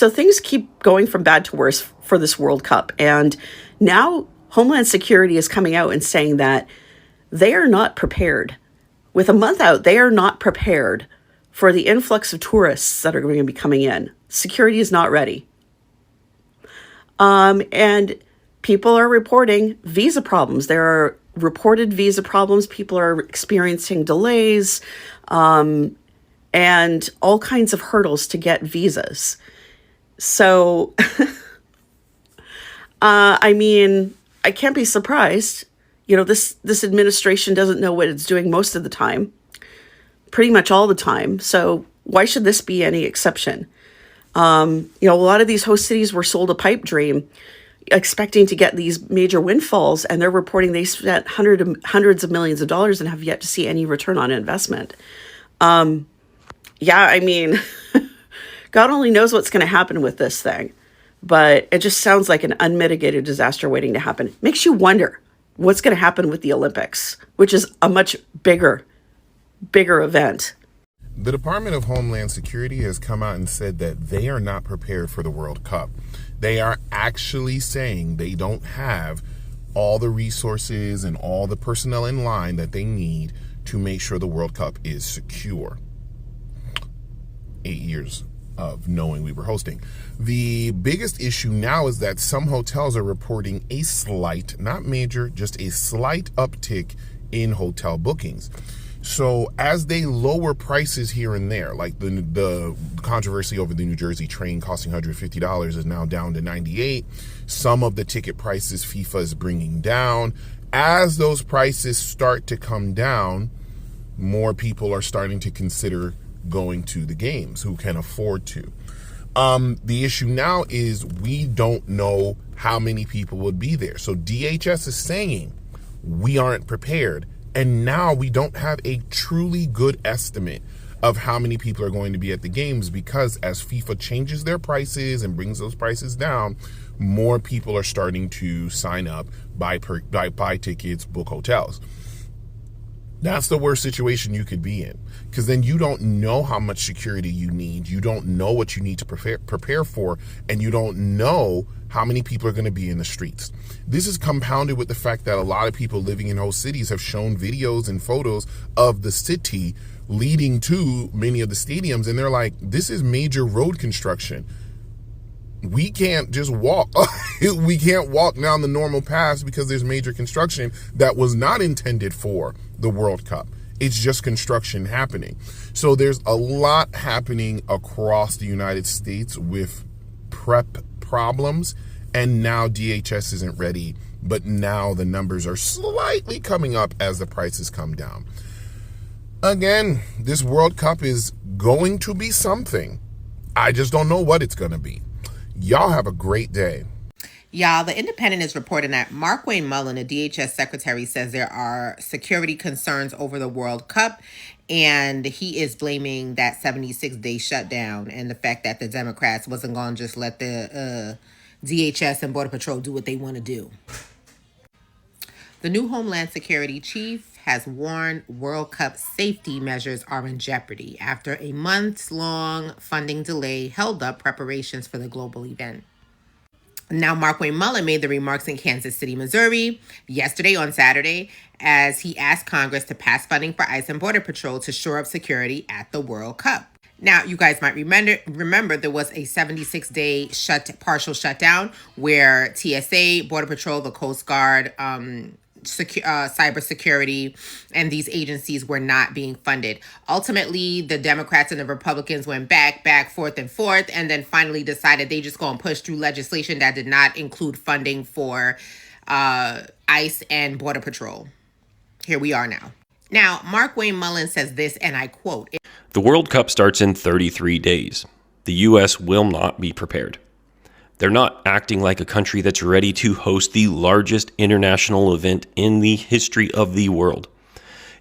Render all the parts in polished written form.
So things keep going from bad to worse for this World Cup. And now Homeland Security is coming out and saying that they are not prepared. With a month out, they are not prepared for the influx of tourists that are going to be coming in. Security is not ready. And people are reporting visa problems. There are reported visa problems. People are experiencing delays, and all kinds of hurdles to get visas. So, I mean, I can't be surprised. You know, this administration doesn't know what it's doing most of the time, pretty much all the time. So why should this be any exception? You know, a lot of these host cities were sold a pipe dream, expecting to get these major windfalls, and they're reporting they spent hundreds of millions of dollars and have yet to see any return on investment. Yeah, I mean, God only knows what's going to happen with this thing, but it just sounds like an unmitigated disaster waiting to happen. Makes you wonder what's going to happen with the Olympics, which is a much bigger event. The Department of Homeland Security has come out and said that they are not prepared for the World Cup. They are actually saying they don't have all the resources and all the personnel in line that they need to make sure the World Cup is secure. 8 years of knowing we were hosting. The biggest issue now is that some hotels are reporting a slight, not major, just a slight uptick in hotel bookings. So as they lower prices here and there, like the controversy over the New Jersey train costing $150 is now down to $98. Some of the ticket prices FIFA is bringing down. As those prices start to come down, more people are starting to consider going to the games who can afford to. The issue now is we don't know how many people would be there. So DHS is saying we aren't prepared. And now we don't have a truly good estimate of how many people are going to be at the games, because as FIFA changes their prices and brings those prices down, more people are starting to sign up, buy tickets, book hotels. That's the worst situation you could be in, because then you don't know how much security you need. You don't know what you need to prepare for, and you don't know how many people are going to be in the streets. This is compounded with the fact that a lot of people living in host cities have shown videos and photos of the city leading to many of the stadiums, and they're like, this is major road construction. We can't just walk. We can't walk down the normal paths because there's major construction that was not intended for the World Cup. It's just construction happening. So there's a lot happening across the United States with prep problems, and now DHS isn't ready, but now the numbers are slightly coming up as the prices come down. Again, this World Cup is going to be something. I just don't know what it's going to be. Y'all have a great day. Y'all, The Independent is reporting that Markwayne Mullin, the DHS secretary, says there are security concerns over the World Cup, and he is blaming that 76-day shutdown and the fact that the Democrats wasn't going to just let the DHS and Border Patrol do what they want to do. The new Homeland Security chief has warned World Cup safety measures are in jeopardy after a months-long funding delay held up preparations for the global event. Now, Markwayne Mullin made the remarks in Kansas City, Missouri, yesterday on Saturday, as he asked Congress to pass funding for ICE and Border Patrol to shore up security at the World Cup. Now, you guys might remember there was a 76-day partial shutdown where TSA, Border Patrol, the Coast Guard, cybersecurity, and these agencies were not being funded. Ultimately, the Democrats and the Republicans went back, forth, and then finally decided they just going to push through legislation that did not include funding for ICE and Border Patrol. Here we are now. Now, Markwayne Mullin says this, and I quote, "The World Cup starts in 33 days. The U.S. will not be prepared. They're not acting like a country that's ready to host the largest international event in the history of the world.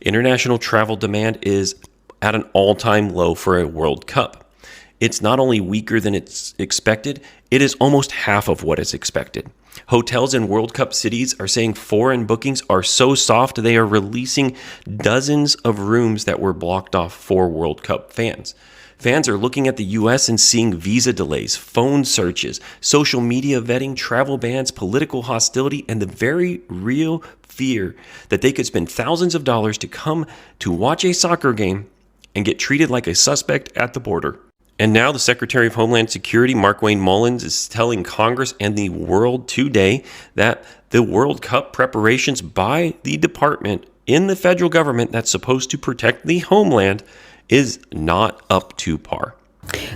International travel demand is at an all-time low for a World Cup. It's not only weaker than it's expected, it is almost half of what is expected. Hotels in World Cup cities are saying foreign bookings are so soft they are releasing dozens of rooms that were blocked off for World Cup fans. Fans are looking at the U.S. and seeing visa delays, phone searches, social media vetting, travel bans, political hostility, and the very real fear that they could spend thousands of dollars to come to watch a soccer game and get treated like a suspect at the border. And now the Secretary of Homeland Security, Markwayne Mullins, is telling Congress and the world today that the World Cup preparations by the department in the federal government that's supposed to protect the homeland is not up to par.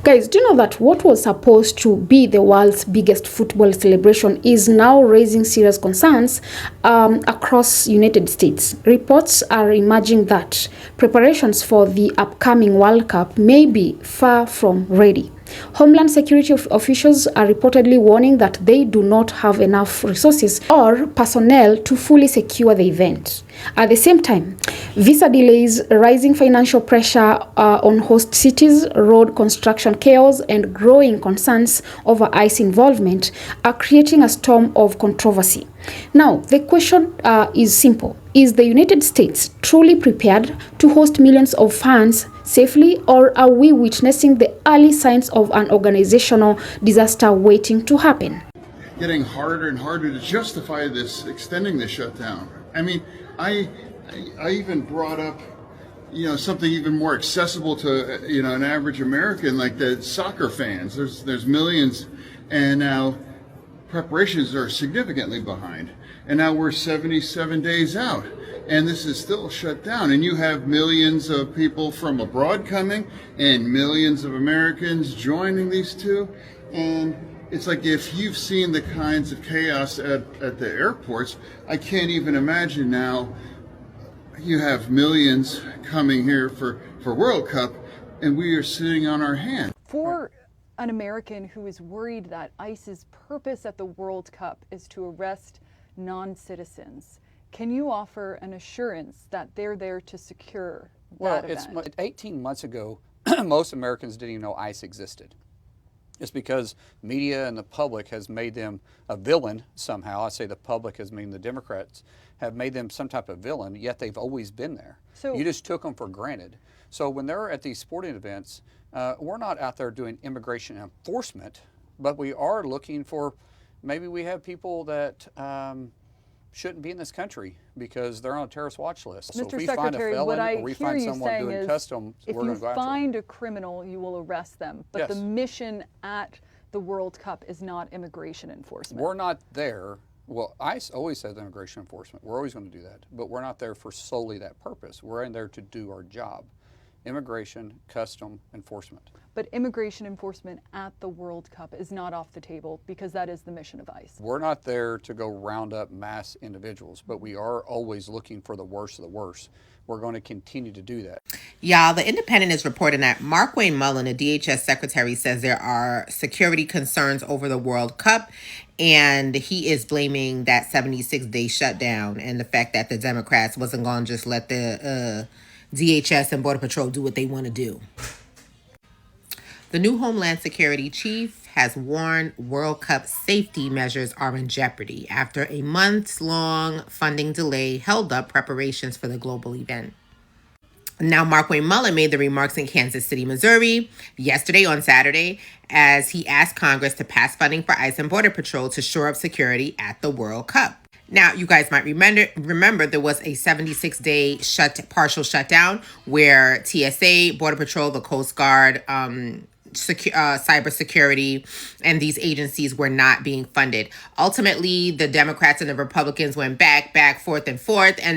Guys, do you know that what was supposed to be the world's biggest football celebration is now raising serious concerns across United States? Reports are emerging that preparations for the upcoming World Cup may be far from ready. Homeland Security officials are reportedly warning that they do not have enough resources or personnel to fully secure the event. At the same time, visa delays, rising financial pressure on host cities, road construction chaos, and growing concerns over ICE involvement are creating a storm of controversy. Now, the question is simple. Is the United States truly prepared to host millions of fans safely, or are we witnessing the early signs of an organizational disaster waiting to happen? Getting harder and harder to justify this, extending the shutdown. I mean, I even brought up, something even more accessible to, an average American, like the soccer fans. There's millions, and now preparations are significantly behind. And now we're 77 days out, and this is still shut down. And you have millions of people from abroad coming, and millions of Americans joining these two. And it's like, if you've seen the kinds of chaos at the airports, I can't even imagine now you have millions coming here for World Cup, and we are sitting on our hands. For an American who is worried that ICE's purpose at the World Cup is to arrest non-citizens, can you offer an assurance that they're there to secure that event? 18 months ago, most Americans didn't even know ICE existed. It's because media and the public has made them a villain somehow. I say the public has mean the Democrats have made them some type of villain, yet they've always been there. So you just took them for granted. So when they're at these sporting events, we're not out there doing immigration enforcement, but we are looking for, maybe we have people that shouldn't be in this country because they're on a terrorist watch list. So if we find a felon or we find someone doing customs, we're going to go after them. If you find a criminal, you will arrest them. But the mission at the World Cup is not immigration enforcement. We're not there. Well, ICE always says immigration enforcement. We're always going to do that. But we're not there for solely that purpose. We're in there to do our job. Immigration, custom enforcement. But immigration enforcement at the World Cup is not off the table because that is the mission of ICE. We're not there to go round up mass individuals, but we are always looking for the worst of the worst. We're going to continue to do that. Y'all, The Independent is reporting that Markwayne Mullins, the DHS secretary, says there are security concerns over the World Cup, and he is blaming that 76-day shutdown and the fact that the Democrats wasn't going to just let the DHS and Border Patrol do what they want to do. The new Homeland Security chief has warned World Cup safety measures are in jeopardy after a months-long funding delay held up preparations for the global event. Now, Markwayne Mullins made the remarks in Kansas City, Missouri, yesterday on Saturday, as he asked Congress to pass funding for ICE and Border Patrol to shore up security at the World Cup. Now, you guys might remember there was a 76-day partial shutdown where TSA, Border Patrol, the Coast Guard, cybersecurity, and these agencies were not being funded. Ultimately, the Democrats and the Republicans went back, forth, and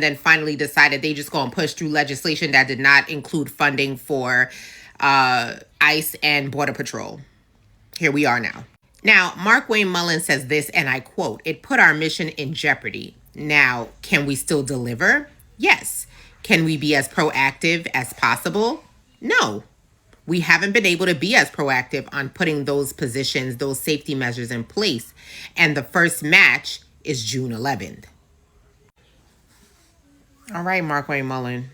then finally decided they just going to push through legislation that did not include funding for ICE and Border Patrol. Here we are now. Now, Markwayne Mullins says this, and I quote, "It put our mission in jeopardy. Now, can we still deliver? Yes. Can we be as proactive as possible? No. We haven't been able to be as proactive on putting those positions, those safety measures in place. And the first match is June 11th. All right, Markwayne Mullins.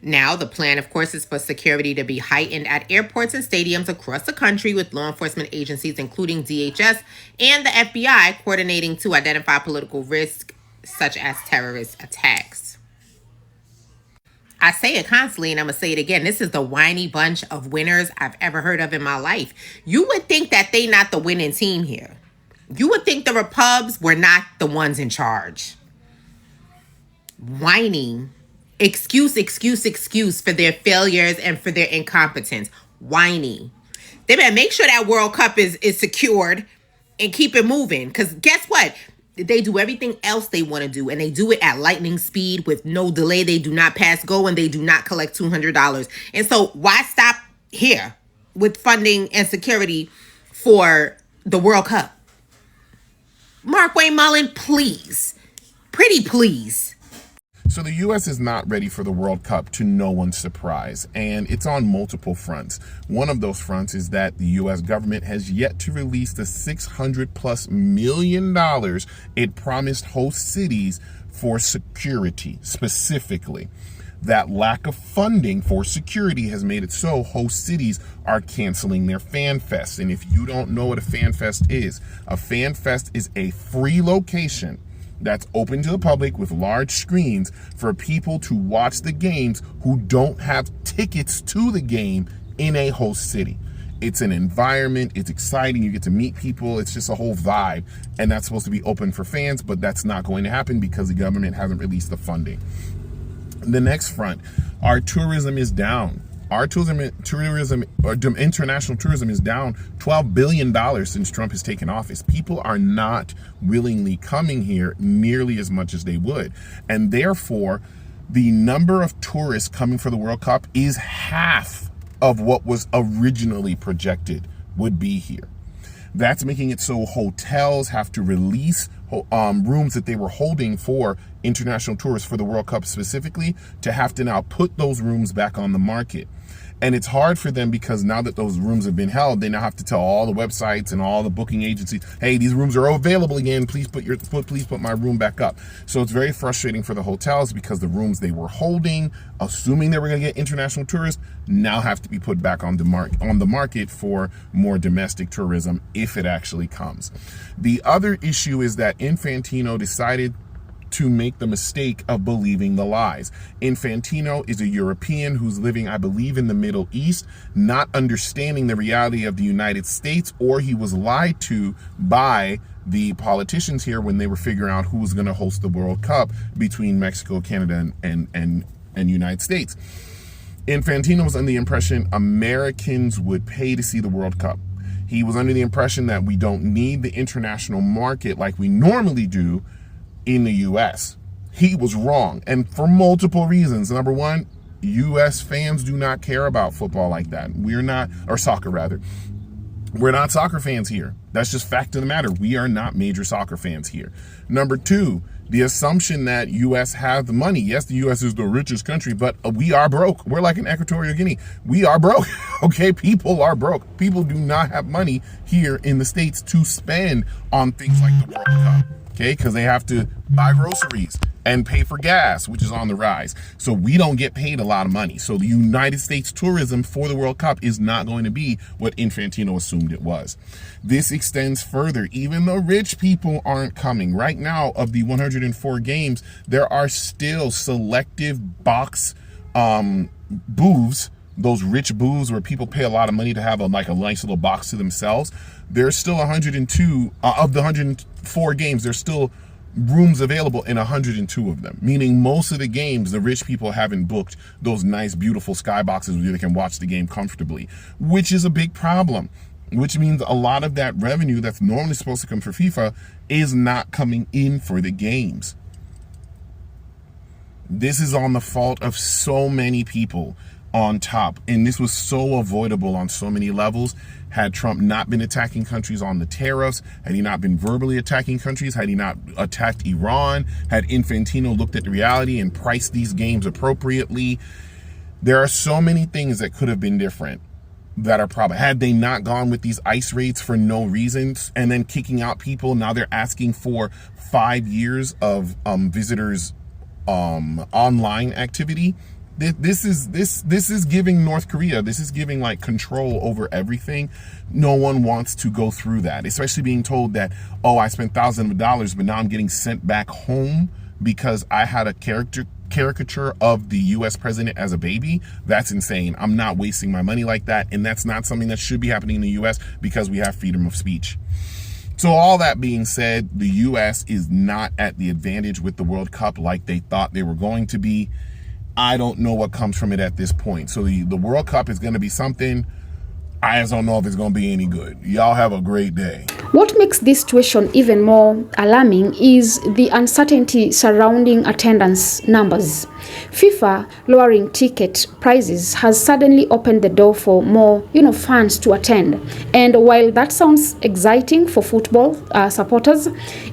Now, the plan, of course, is for security to be heightened at airports and stadiums across the country, with law enforcement agencies, including DHS and the FBI, coordinating to identify political risk, such as terrorist attacks. I say it constantly and I'm going to say it again. This is the whiny bunch of winners I've ever heard of in my life. You would think that they not the winning team here. You would think the Repubs were not the ones in charge. Whining. Excuse for their failures and for their incompetence. Whiny. They better make sure that World Cup is secured and keep it moving. Because guess what? They do everything else they want to do, and they do it at lightning speed with no delay. They do not pass go, and they do not collect $200. And so why stop here with funding and security for the World Cup? Markwayne Mullin, please. Pretty please. So the U.S. is not ready for the World Cup, to no one's surprise, and it's on multiple fronts. One of those fronts is that the U.S. government has yet to release the $600+ million it promised host cities for security, specifically. That lack of funding for security has made it so host cities are canceling their fan fests. And if you don't know what a fan fest is a free location that's open to the public with large screens for people to watch the games who don't have tickets to the game in a host city. It's an environment, it's exciting, you get to meet people, it's just a whole vibe, and that's supposed to be open for fans, but that's not going to happen because the government hasn't released the funding. The next front, our tourism is down. Our international tourism is down $12 billion since Trump has taken office. People are not willingly coming here nearly as much as they would. And therefore, the number of tourists coming for the World Cup is half of what was originally projected would be here. That's making it so hotels have to release rooms that they were holding for international tourists for the World Cup specifically to have to now put those rooms back on the market. And it's hard for them because now that those rooms have been held, they now have to tell all the websites and all the booking agencies, hey, these rooms are available again. Please put my room back up. So it's very frustrating for the hotels because the rooms they were holding, assuming they were going to get international tourists, now have to be put back on the market for more domestic tourism if it actually comes. The other issue is that Infantino decided to make the mistake of believing the lies. Infantino is a European who's living, I believe, in the Middle East, not understanding the reality of the United States, or he was lied to by the politicians here when they were figuring out who was going to host the World Cup between Mexico, Canada, and United States. Infantino was under the impression Americans would pay to see the World Cup. He was under the impression that we don't need the international market like we normally do in the U.S. He was wrong, and for multiple reasons. Number one, U.S. fans do not care about football like that. Or soccer rather. We're not soccer fans here. That's just fact of the matter. We are not major soccer fans here. Number two, the assumption that U.S. has the money. Yes, the U.S. is the richest country, but we are broke. We're like in Equatorial Guinea. We are broke. Okay, people are broke. People do not have money here in the States to spend on things like the World Cup. Okay, because they have to buy groceries and pay for gas, which is on the rise. So we don't get paid a lot of money. So the United States tourism for the World Cup is not going to be what Infantino assumed it was. This extends further. Even the rich people aren't coming. Right now, of the 104 games, there are still selective box booths, those rich booths where people pay a lot of money to have a nice little box to themselves. There's still 102 of the 104 games. There's still rooms available in 102 of them, meaning most of the games the rich people haven't booked those nice, beautiful skyboxes where they can watch the game comfortably, which is a big problem. Which means a lot of that revenue that's normally supposed to come for FIFA is not coming in for the games. This is on the fault of so many people on top, and this was so avoidable on so many levels. Had Trump not been attacking countries on the tariffs, had he not been verbally attacking countries, had he not attacked Iran, had Infantino looked at the reality and priced these games appropriately, there are so many things that could have been different that are probably, had they not gone with these ICE raids for no reasons and then kicking out people. Now they're asking for 5 years of visitors online activity. This is giving North Korea, this is giving like control over everything. No one wants to go through that, especially being told that, oh, I spent thousands of dollars, but now I'm getting sent back home because I had a caricature of the US president as a baby, that's insane. I'm not wasting my money like that, and that's not something that should be happening in the US because we have freedom of speech. So all that being said, the US is not at the advantage with the World Cup like they thought they were going to be. I don't know what comes from it at this point. So the World Cup is going to be something. I just don't know if it's going to be any good. Y'all have a great day. What makes this situation even more alarming is the uncertainty surrounding attendance numbers. FIFA lowering ticket prices has suddenly opened the door for more, fans to attend. And while that sounds exciting for football supporters,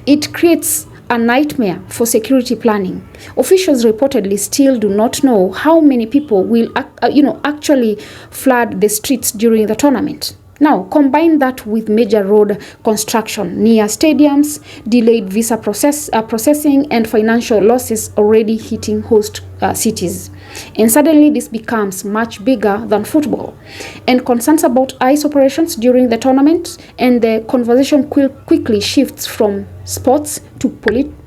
it creates a nightmare for security planning. Officials reportedly still do not know how many people will actually flood the streets during the tournament. Now, combine that with major road construction near stadiums, delayed visa processing, and financial losses already hitting host cities. And suddenly this becomes much bigger than football. And concerns about ICE operations during the tournament, and the conversation quickly shifts from sports to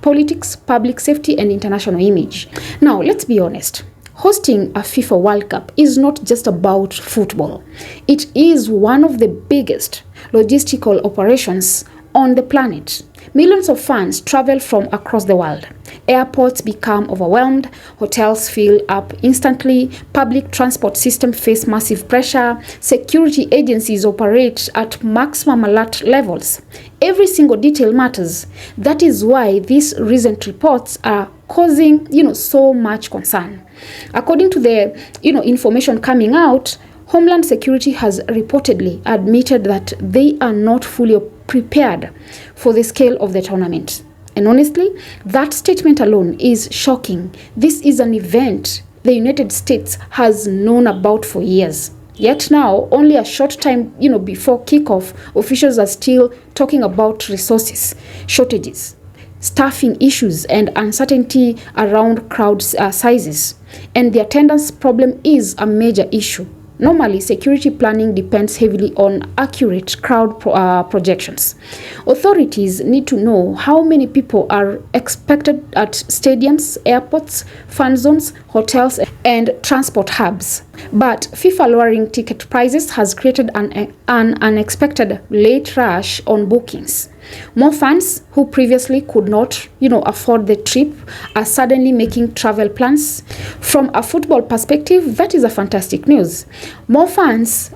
politics, public safety, and international image. Now, let's be honest. Hosting a FIFA World Cup is not just about football. It is one of the biggest logistical operations on the planet. Millions of fans travel from across the world. Airports become overwhelmed, hotels fill up instantly, public transport systems face massive pressure, security agencies operate at maximum alert levels. Every single detail matters. That is why these recent reports are causing, so much concern. According to the, information coming out, Homeland Security has reportedly admitted that they are not fully prepared for the scale of the tournament. And honestly, that statement alone is shocking. This is an event the United States has known about for years. Yet now, only a short time, before kickoff, officials are still talking about resources, shortages, staffing issues, and uncertainty around crowd sizes. And the attendance problem is a major issue. Normally, security planning depends heavily on accurate crowd projections. Authorities need to know how many people are expected at stadiums, airports, fan zones, hotels, and transport hubs. But FIFA lowering ticket prices has created an unexpected late rush on bookings. More fans who previously could not, afford the trip are suddenly making travel plans. From a football perspective, that is a fantastic news. More fans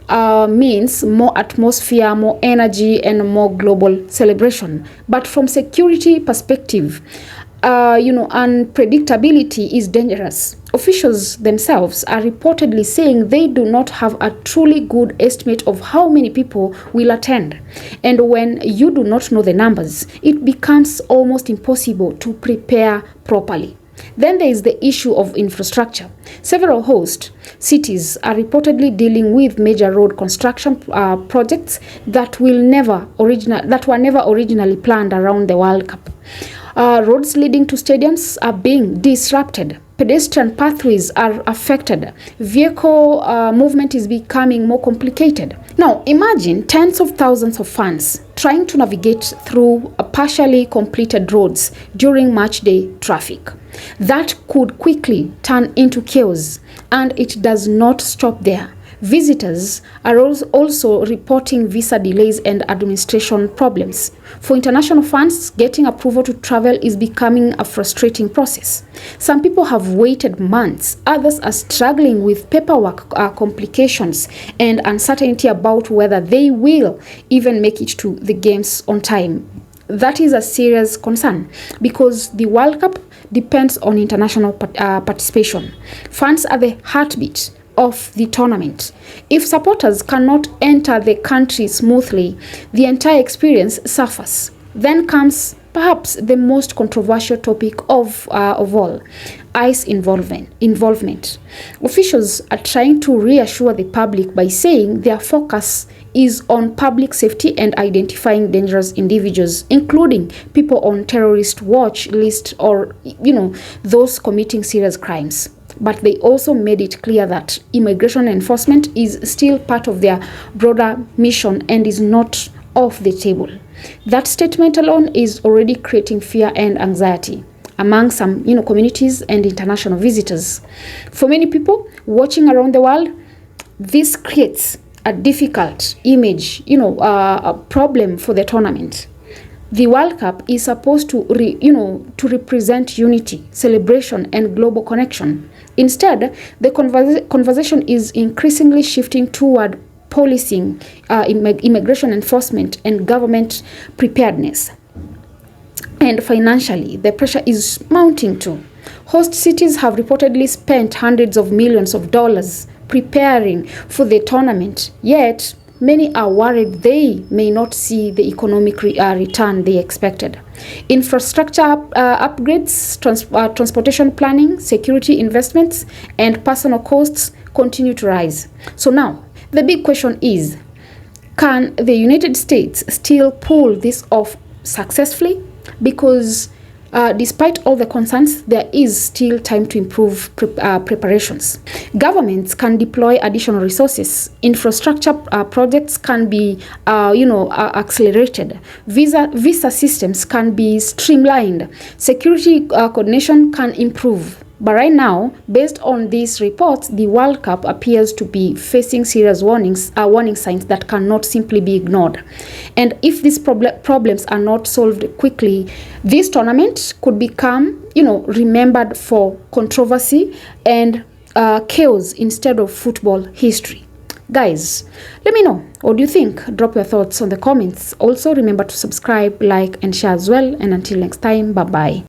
means more atmosphere, more energy, and more global celebration. But from security perspective, unpredictability is dangerous. Officials themselves are reportedly saying they do not have a truly good estimate of how many people will attend. And when you do not know the numbers, it becomes almost impossible to prepare properly. Then there is the issue of infrastructure. Several host cities are reportedly dealing with major road construction projects that were never originally planned around the World Cup. Roads leading to stadiums are being disrupted. Pedestrian pathways are affected. Vehicle movement is becoming more complicated. Now, imagine tens of thousands of fans trying to navigate through partially completed roads during match day traffic. That could quickly turn into chaos, and it does not stop there. Visitors are also reporting visa delays and administration problems. For international fans, getting approval to travel is becoming a frustrating process. Some people have waited months. Others are struggling with paperwork complications and uncertainty about whether they will even make it to the games on time. That is a serious concern because the World Cup depends on international participation. Fans are the heartbeat of the tournament. If supporters cannot enter the country smoothly, the entire experience suffers. Then comes perhaps the most controversial topic of all, ICE involvement. Officials are trying to reassure the public by saying their focus is on public safety and identifying dangerous individuals, including people on terrorist watch list or, those committing serious crimes. But they also made it clear that immigration enforcement is still part of their broader mission and is not off the table. That statement alone is already creating fear and anxiety. among some communities and international visitors. For many people watching around the world, this creates a difficult image, a problem for the tournament. The World Cup is supposed to represent unity, celebration, and global connection. Instead, the conversation is increasingly shifting toward policing, immigration enforcement, and government preparedness. And financially, the pressure is mounting too. Host cities have reportedly spent hundreds of millions of dollars preparing for the tournament, yet many are worried they may not see the economic return they expected. Infrastructure upgrades, transportation planning, security investments, and personal costs continue to rise. So now, the big question is, can the United States still pull this off successfully? Because despite all the concerns, there is still time to improve preparations. Governments can deploy additional resources. Infrastructure projects can be, accelerated. Visa systems can be streamlined. Security coordination can improve. But right now, based on these reports, the World Cup appears to be facing serious warning signs that cannot simply be ignored. And if these problems are not solved quickly, this tournament could become, remembered for controversy and chaos instead of football history. Guys, let me know. What do you think? Drop your thoughts on the comments. Also, remember to subscribe, like, and share as well. And until next time, bye-bye.